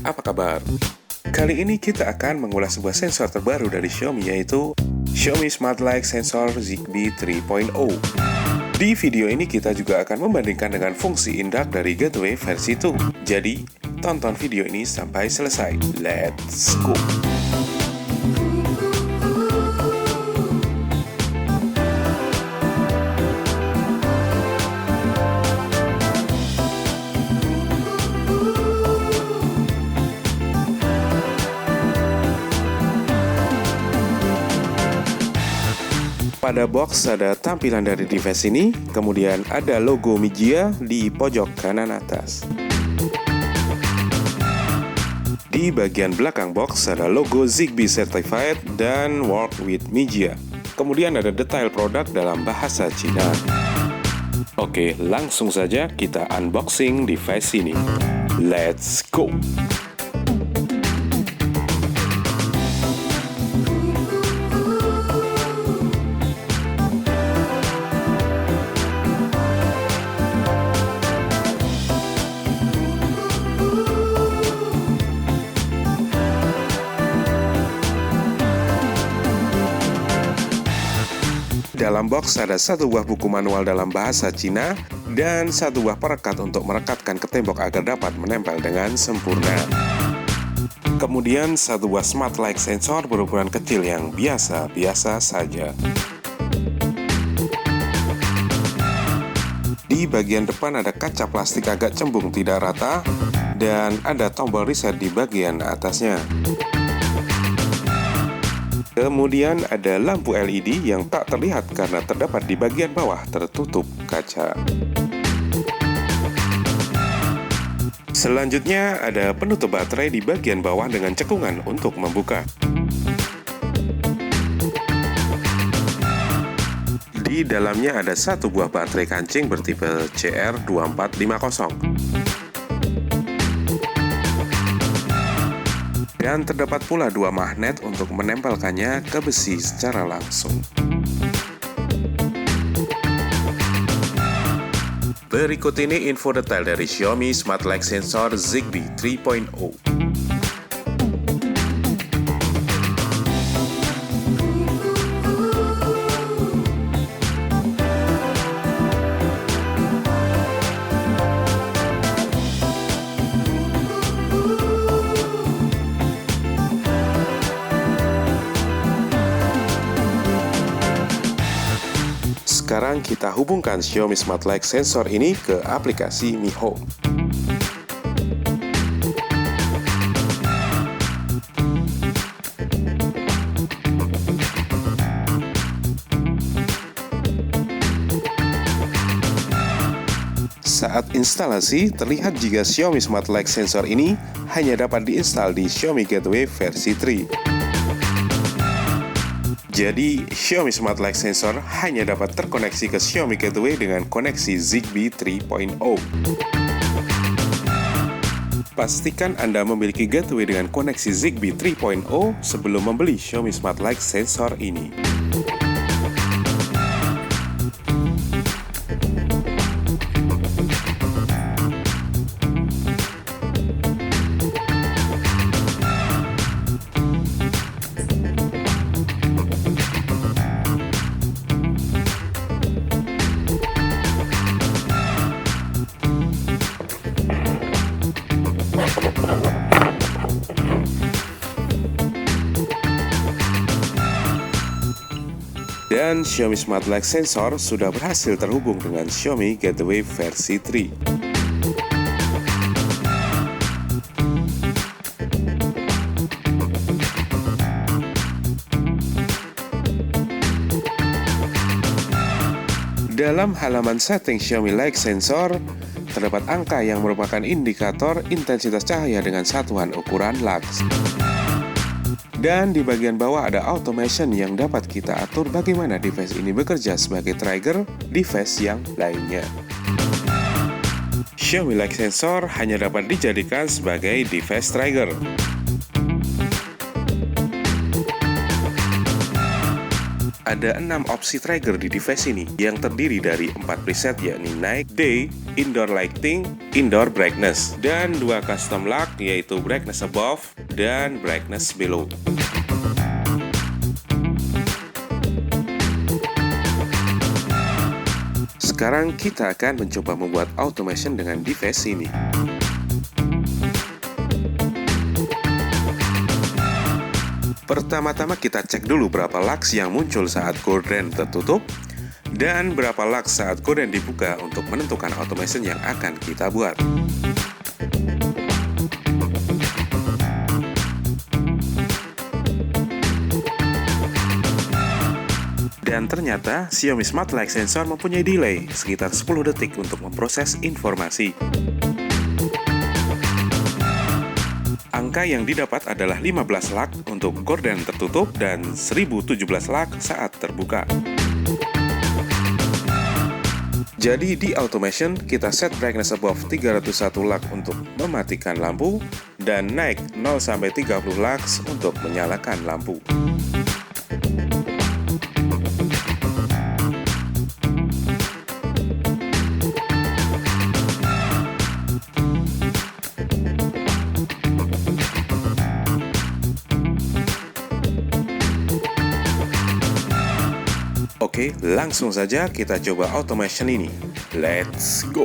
apa kabar? Kali ini kita akan mengulas sebuah sensor terbaru dari Xiaomi, yaitu Xiaomi Smart Light Sensor Zigbee 3.0. Di video ini kita juga akan membandingkan dengan fungsi induct dari Gateway versi 2. Jadi, tonton video ini sampai selesai. Let's go! Pada box ada tampilan dari device ini, kemudian ada logo Mijia di pojok kanan atas. Di bagian belakang box ada logo Zigbee Certified dan Work with Mijia. Kemudian ada detail produk dalam bahasa Cina. Oke, langsung saja kita unboxing device ini. Let's go! Dalam box ada satu buah buku manual dalam bahasa Cina dan satu buah perekat untuk merekatkan ke tembok agar dapat menempel dengan sempurna. Kemudian satu buah Smart Light sensor berukuran kecil yang biasa-biasa saja. Di bagian depan ada kaca plastik agak cembung tidak rata dan ada tombol reset di bagian atasnya. Kemudian ada lampu LED yang tak terlihat karena terdapat di bagian bawah tertutup kaca. Selanjutnya ada penutup baterai di bagian bawah dengan cekungan untuk membuka. Di dalamnya ada satu buah baterai kancing bertipe CR2450. Dan terdapat pula dua magnet untuk menempelkannya ke besi secara langsung. Berikut ini info detail dari Xiaomi Smart Light Sensor Zigbee 3.0. Sekarang kita hubungkan Xiaomi Smart Light Sensor ini ke aplikasi Mi Home. Saat instalasi, terlihat jika Xiaomi Smart Light Sensor ini hanya dapat diinstal di Xiaomi Gateway versi 3. Jadi, Xiaomi Smart Light Sensor hanya dapat terkoneksi ke Xiaomi Gateway dengan koneksi Zigbee 3.0. Pastikan Anda memiliki Gateway dengan koneksi Zigbee 3.0 sebelum membeli Xiaomi Smart Light Sensor ini. Dan Xiaomi Smart Light Sensor sudah berhasil terhubung dengan Xiaomi Gateway versi 3. Dalam halaman setting Xiaomi Light Sensor, terdapat angka yang merupakan indikator intensitas cahaya dengan satuan ukuran lux. Dan di bagian bawah ada automation yang dapat kita atur bagaimana device ini bekerja sebagai trigger device yang lainnya. Xiaomi Light Sensor hanya dapat dijadikan sebagai device trigger. ada 6 opsi trigger di device ini yang terdiri dari 4 preset yakni Night, Day, Indoor Lighting, Indoor Brightness, dan 2 custom lock yaitu Brightness Above dan Brightness Below. Sekarang kita akan mencoba membuat automation dengan device ini. Pertama-tama kita cek dulu berapa lux yang muncul saat gorden tertutup dan berapa lux saat gorden dibuka untuk menentukan automation yang akan kita buat. Dan ternyata Xiaomi Smart Light Sensor mempunyai delay sekitar 10 detik untuk memproses informasi. Angka yang didapat adalah 15 lux untuk gorden tertutup dan 1017 lux saat terbuka. Jadi di automation kita set brightness above 301 lux untuk mematikan lampu dan naik 0-30 lux untuk menyalakan lampu. Oke, langsung saja kita coba automation ini. Let's go!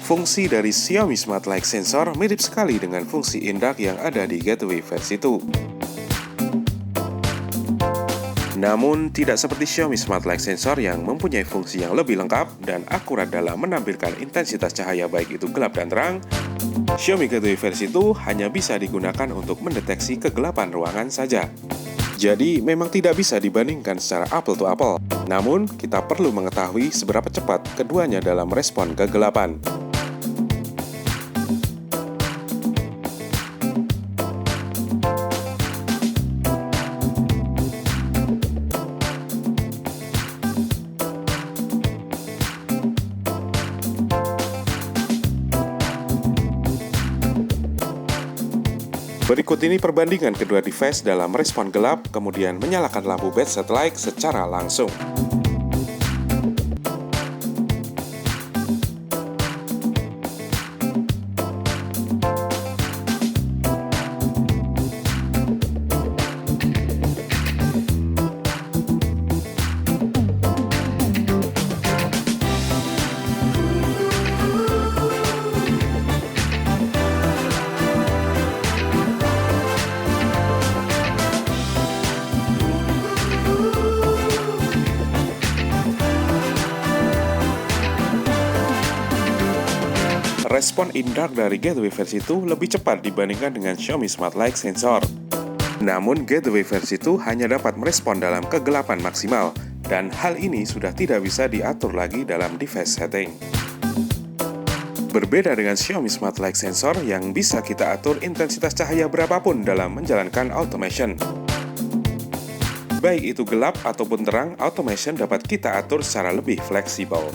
Fungsi dari Xiaomi Smart Light Sensor mirip sekali dengan fungsi in-dark yang ada di Gateway versi 2. Namun, tidak seperti Xiaomi Smart Light Sensor yang mempunyai fungsi yang lebih lengkap dan akurat dalam menampilkan intensitas cahaya baik itu gelap dan terang, Xiaomi Gateway versi 2 hanya bisa digunakan untuk mendeteksi kegelapan ruangan saja. Jadi, memang tidak bisa dibandingkan secara apple to apple. Namun, kita perlu mengetahui seberapa cepat keduanya dalam respon kegelapan. Berikut ini perbandingan kedua device dalam respon gelap, kemudian menyalakan lampu bedside light secara langsung. Respon in-dark dari Gateway versi 2 lebih cepat dibandingkan dengan Xiaomi Smart Light Sensor. Namun, Gateway versi 2 hanya dapat merespon dalam kegelapan maksimal, dan hal ini sudah tidak bisa diatur lagi dalam device setting. Berbeda dengan Xiaomi Smart Light Sensor yang bisa kita atur intensitas cahaya berapapun dalam menjalankan automation. Baik itu gelap ataupun terang, automation dapat kita atur secara lebih fleksibel.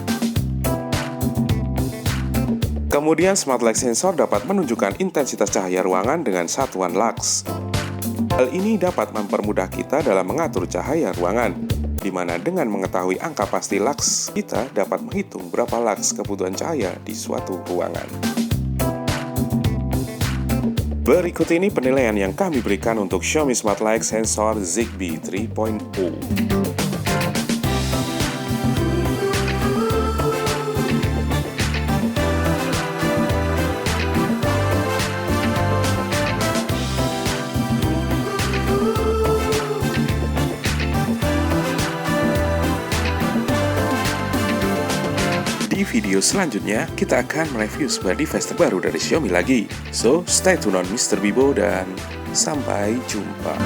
Kemudian Smart Light Sensor dapat menunjukkan intensitas cahaya ruangan dengan satuan lux. Hal ini dapat mempermudah kita dalam mengatur cahaya ruangan, di mana dengan mengetahui angka pasti lux, kita dapat menghitung berapa lux kebutuhan cahaya di suatu ruangan. Berikut ini penilaian yang kami berikan untuk Xiaomi Smart Light Sensor Zigbee 3.0. Di video selanjutnya, kita akan mereview sebuah device terbaru dari Xiaomi lagi. So, stay tune on Mr. Bibo dan sampai jumpa.